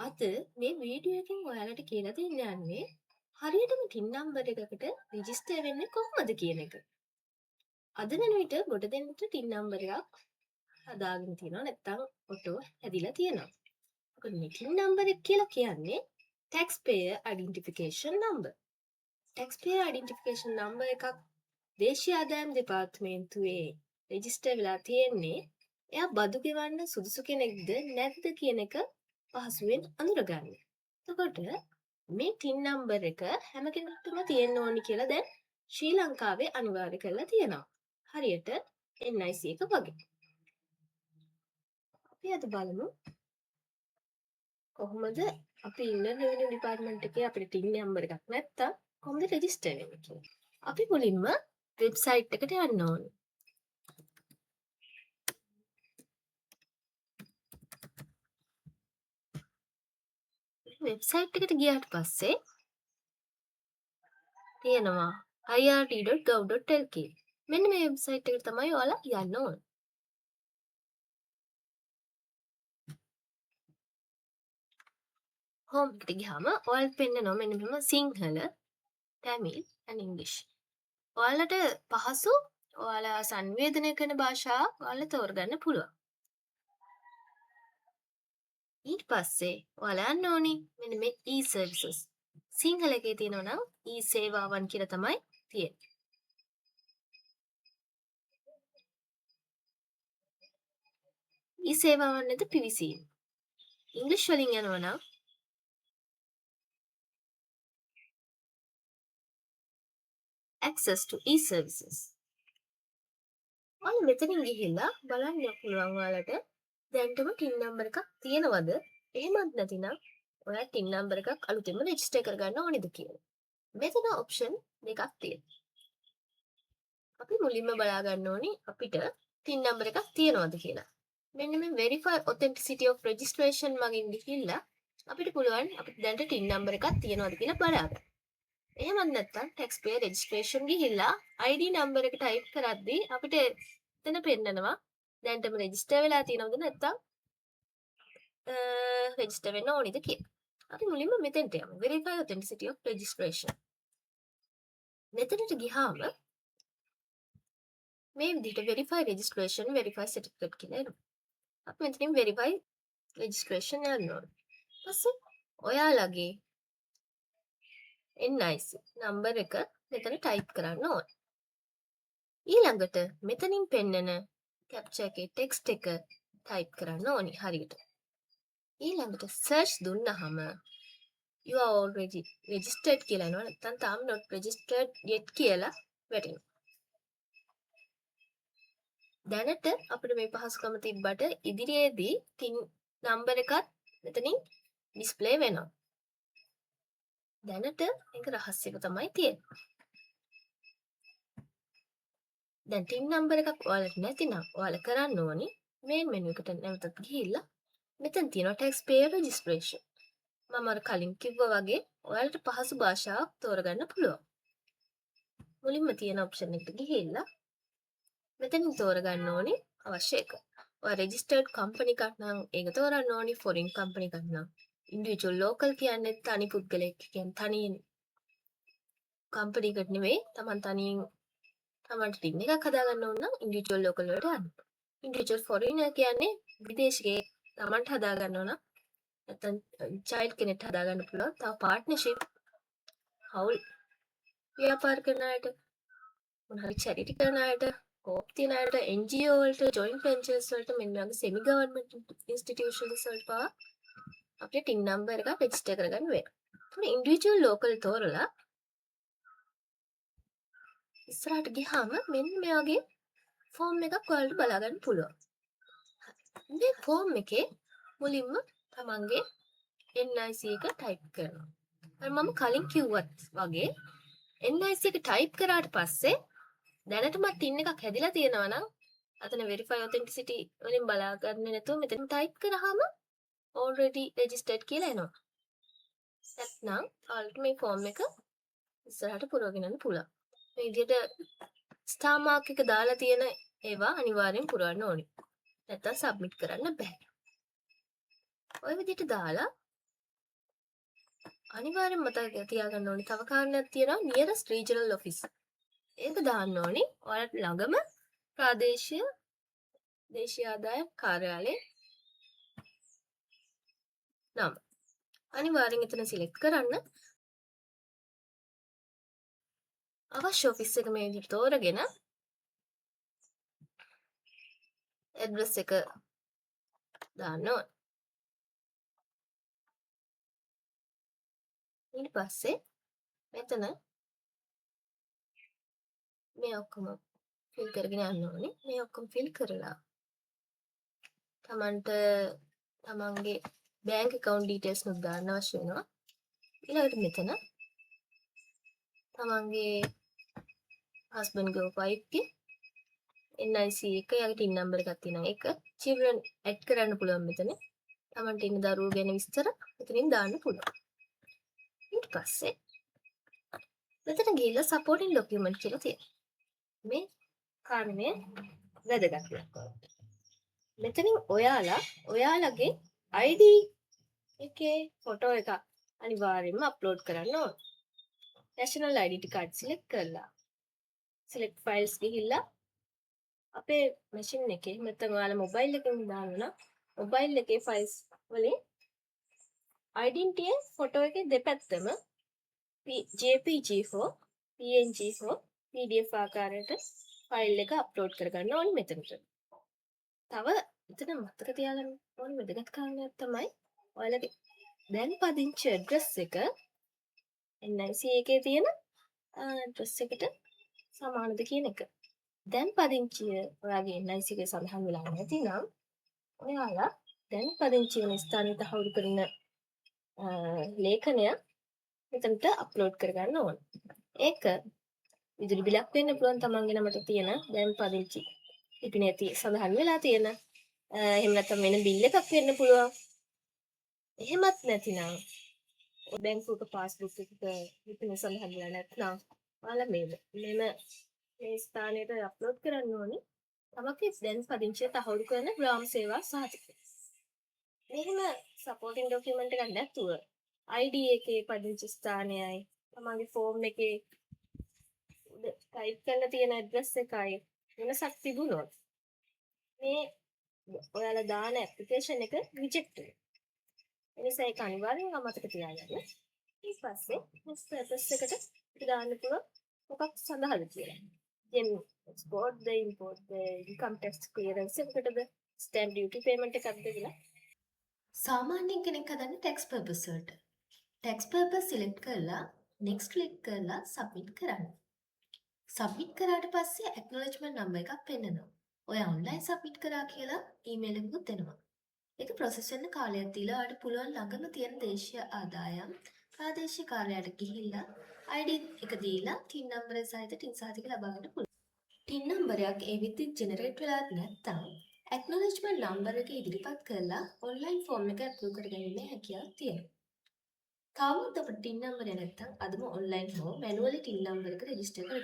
අද මේ වීඩියෝ එකෙන් ඔයාලට කියලා දෙන්න යන්නේ හරියටම ටින් නම්බර් එකකට රෙජිස්ටර් වෙන්නේ කොහොමද කියන එක. අද වෙන විට ගොඩ දෙනෙක්ට ටින් නම්බර් එකක් හදාගෙන තියෙනවා නැත්නම් ඔටෝ හැදිලා තියෙනවා. මොකද මේ ටින් නම්බර් එක කියලා කියන්නේ taxpayer identification number. taxpayer identification number එකක් දේශීය ආදායම් දෙපාර්තමේන්තුවේ රෙජිස්ටර් වෙලා තියෙන්නේ එයා බදු ගෙවන්න සුදුසු කෙනෙක්ද නැද්ද කියන එක පහසුවෙන් අඳුරගන්න. එතකොට මේ ටින් නම්බර් එක හැම කෙනෙකුටම තියෙන්න ඕනි කියලා දැන් ශ්‍රී ලංකාවේ අනිවාර්ය කරලා තියෙනවා. හරියට NIC එක වගේ. අපි අද බලමු කොහොමද අපි ඉන්නර් රෙවිනියු ඩිපාර්ට්මන්ට් එකේ අපිට ටින් නම්බර් එකක් නැත්තම් කොහොමද රෙජිස්ටර් වෙන්නේ කියලා. අපි මුලින්ම වෙබ්සයිට් එකට යන්න ඕනේ. වෙබ්සයිට් එකට ගියාට පස්සේ තියෙනවා irt.gov.lk. මෙන්න මේ වෙබ්සයිට් එකට තමයි ඔයාලා යන්න ඕන. හෝම් එකට ගියාම ඔයාලට පෙන්නනවා මෙන්න මෙහෙම සිංහල, තමිල් and English. ඔයාලට පහසු ඔයාලා සංවේදනය කරන භාෂාව ඔයාලා තෝරගන්න පුළුවන්. ඊට පස්සේ ඔයාලා යන්න ඕනි මෙන්න මේ e-services. සිංහල එකේ තියෙනවා නම් e-සේවාවන් කියලා තමයි තියෙන්නේ. e-සේවාවන් නැද පිවිසීම. ඉංග්‍රීසි වලින් යනවා නම් access to e-services. ඔයාලා මෙතනින් ගිහිල්ලා බලන්න පුළුවන් ඔයාලට දැන්ටම ටින් නම්බර් එකක් තියෙනවද? එහෙමත් නැතිනම් ඔයා ටින් නම්බර් එකක් අලුතෙන්ම රෙජිස්ටර් කරගන්න ඕනේද කියලා. මෙතන ඔප්ෂන් දෙකක් තියෙනවා. අපි මුලින්ම බලා ගන්න ඕනි අපිට ටින් නම්බර් එකක් තියෙනවද කියලා. මෙන්න මේ verify authenticity of registration මගින් ගිහිල්ලා අපිට පුළුවන් අපිට දැන්ට ටින් නම්බර් එකක් තියෙනවද කියලා බලන්න. එහෙමත් නැත්නම් taxpayer registration ගිහිල්ලා ID නම්බර් එක ටයිප් කරද්දී අපිට එතන පෙන්නනවා දැන්ටම රෙජිස්ටර් වෙලා තියෙනවද නැත්නම් රෙජිස්ටර් වෙන්න ඕනිද කියලා. අපි මුලින්ම මෙතෙන්ට යමු. verify authenticity of registration. මෙතනට ගියාම මේ විදිහට verify registration verify certificate කියලා එනවා. අපි මෙතනින් verify registration යන්න ඕනේ. ඊපස්සේ ඔයාලගේ NIC නම්බර් එක මෙතන ටයිප් කරන්න ඕනේ. ඊළඟට මෙතනින් පෙන්නන captcha එකේ text එක ටයිප් කරන්න ඕනි හරියට. ඊළඟට search දුන්නහම you are already registered කියලා එනවා නැත්නම් තාම not registered yet කියලා වැටෙනවා. දැනට අපිට මේ පහසුකම තිබ්බට ඉදිරියේදී ටින් නම්බර් එකත් මෙතනින් ඩිස්ප්ලේ වෙනවා. දැනට මේක රහස්‍යක තමයි තියෙන්නේ. දැන් ටින් නම්බර් එකක් ඔයාලට නැතිනම් ඔයාලා කරන්න ඕනි මේන් මෙනු එකට නැවතත් ගිහිල්ලා මෙතන තියෙනවා taxpayer registration. මම අර කලින් කිව්වා වගේ ඔයාලට පහසු භාෂාවක් තෝරගන්න පුළුවන්. මුලින්ම තියෙන ඔප්ෂන් එකට ගිහිල්ලා මෙතනින් තෝරගන්න ඕනි අවශ්‍ය එක. ඔයා registered company එකක් නම් ඒක තෝරන්න ඕනි. foreign company එකක් නම් individual local කියන්නේ තනි පුද්ගලයෙක් කියන්නේ තනියෙන් company එකට නෙවෙයි තමන් තනියෙන් තමන්ට ටින් එකක් හදාගන්න ඕන නම් individual local වලට යන්න. individual foreigner කියන්නේ විදේශිකයෙක් තමන්ට හදාගන්න ඕන නැත්නම් child කෙනෙක්ට හදාගන්න පුළුවන්. තව partnership හවුල් ව්‍යාපාර කරන අයට මොනහරි charity කරන අයට කෝප් තියෙන අයට NGO වලට joint ventures වලට මෙන්න වගේ semi government institutions වලට පවා අපිට ටින් නම්බර් එකක් රෙජිස්ටර් කරගන්න වෙනවා. ඒත් individual local තෝරලා ඉස්සරහට ගියාම මෙන්න මේ වගේ ෆෝම් එකක් ඔයාලට බලා ගන්න පුළුවන්. මේ ෆෝම් එකේ මුලින්ම තමන්ගේ NIC එක ටයිප් කරනවා. මම කලින් කිව්වත් වගේ NIC එක ටයිප් කරාට පස්සේ දැනටමත් ටින් එකක් හැදිලා තියෙනවා නම් අතන verify authenticity වලින් බලා ගන්න නැතුව මෙතන ටයිප් කරාම already registered කියලා එනවා. නැත්නම් ඔයාලට මේ ෆෝම් එක ඉස්සරහට පුරවගෙන යන්න පුළුවන්. මේ විදිහට ස්ටාර් මාක් එක දාලා තියෙන ඒවා අනිවාර්යෙන් පුරවන්න ඕනේ. නැත්නම් සබ්මිට් කරන්න බෑ. ඔය විදිහට දාලා අනිවාර්යෙන් මතක තියාගන්න ඕනේ තව කාරණයක් තියෙනවා nearest regional office. ඒක දාන්න ඕනේ. ඔයාලට ළඟම ප්‍රාදේශීය දේශීය ආදායම් කාර්යාලයේ නම. අනිවාර්යෙන් එතන සිලෙක්ට් කරන්න. අවශ්‍ය ඔෆිස් එක මේ විදිහට තෝරගෙන ඇඩ්‍රස් එක දාන්න ඕනේ. ඊට පස්සේ මෙතන මේ ඔක්කොම ෆිල් කරගෙන යන්න ඕනේ. මේ ඔක්කොම ෆිල් කරලා තමන්ට තමන්ගේ බැංක් account details නුත් දාන්න අවශ්‍ය වෙනවා. ඊළඟට මෙතන තමන්ගේ husband ගේ wife ගේ NIC එක යාගේ TIN number එකක් තියෙනවා. ඒක children add කරන්න පුළුවන් මෙතන. තමන්ට ඉන්න දරුවෝ ගැන විස්තර මෙතනින් දාන්න පුළුවන්. ඊට පස්සේ මෙතන ගිහිල්ලා supporting document කියලා තියෙනවා. මේ කාරණය වැදගත්. මෙතනින් ඔයාලගේ ID එකේ ෆොටෝ එක අනිවාර්යයෙන්ම අප්ලෝඩ් කරන්න ඕන. national ID card select කරලා select files ගිහිල්ලා අපේ මැෂින් එකේ නැත්නම් ඔයාලා මොබයිල් එකෙන් දාන්න නම් මොබයිල් එකේ files වලින් identity ෆොටෝ එකේ දෙපැත්තම JPG හෝ PNG හෝ PDF ආකාරයට ෆයිල් එක අප්ලෝඩ් කරගන්න ඕනේ මෙතනට. තව එතන මතක තියාගන්න ඕනේ වැදගත් කාරණයක් තමයි ඔයාලගේ දැන් පදිංචි ඇඩ්‍රස් එක NIC එකේ තියෙන ඇඩ්‍රස් එකට සමානද කියන එක. දැන් පදිංචිය ඔයාගේ NIC එකේ සඳහන් වෙලා නැතිනම් ඔයාලා දැන් පදිංචි වෙන ස්ථානයේ තහවුරු කරන ලේඛනය මෙතනට අප්ලෝඩ් කරගන්න ඕන. ඒක විදුලි බිලක් වෙන්න පුළුවන් තමන්ගේ නමට තියෙන දැන් පදිංචි ලිපිනේ සඳහන් වෙලා තියෙන. එහෙම නැත්නම් වෙන බිල් එකක් වෙන්න පුළුවන්. එහෙමත් නැතිනම් බැංකුවක පාස්බුක් එකක ලිපිනේ සඳහන් වෙලා නැත්නම් ඔයාලා මේ ස්ථානයට අප්ලෝඩ් කරන්න ඕනේ. තමන්ගේ දැන් පදිංචිය තහවුරු කරන ග්‍රාම සේවා සහතිකය. මෙහෙම සපෝටින් ඩොකියුමන්ට් එකක් නැතුව ID එකේ පදිංචි ස්ථානයයි තමන්ගේ ෆෝම් එකේ ටයිප් කරලා තියෙන ඇඩ්‍රස් එකයි වෙනසක් තිබුණොත් මේ ඔයාලා දාන ඇප්ලිකේෂන් එක රිජෙක්ට් වෙනවා. ඒ නිසා ඒක අනිවාර්යෙන් අමතක තියාගන්න. ඊට පස්සේ next purpose එකට දාන්න පුළුවන් මොකක් සඳහාද කියලා. then export the import the income tax clearance එකකටද stamp duty payment එකක්ද කියලා. සාමාන්‍යයෙන් කෙනෙක් හදන්නේ tax purpose වලට. tax purpose select කරලා next click කරලා submit කරන්න. submit කරාට පස්සේ acknowledgement number එකක් පෙන්නනවා. ඔය online submit කරා කියලා email එකකුත් එනවා. ඒක process වෙන්න කාලයක් දීලා ඔයාලට පුළුවන් ළඟම තියෙන දේශීය ආදායම් ප්‍රාදේශීය කාර්යාලයට ගිහිල්ලා ID එක දීලා TIN number සහිත TIN සහතික ලබා ගන්න පුළුවන්. TIN number එකක් ඒ විදිහට generate වෙලා නැත්නම් acknowledgement number එක ඉදිරිපත් කරලා online form එක approve කරගන්න හැකියාවක් තියෙනවා. තාමත් අපිට TIN number නැත්නම් අදම online හෝ manually TIN number එක register කරගන්න.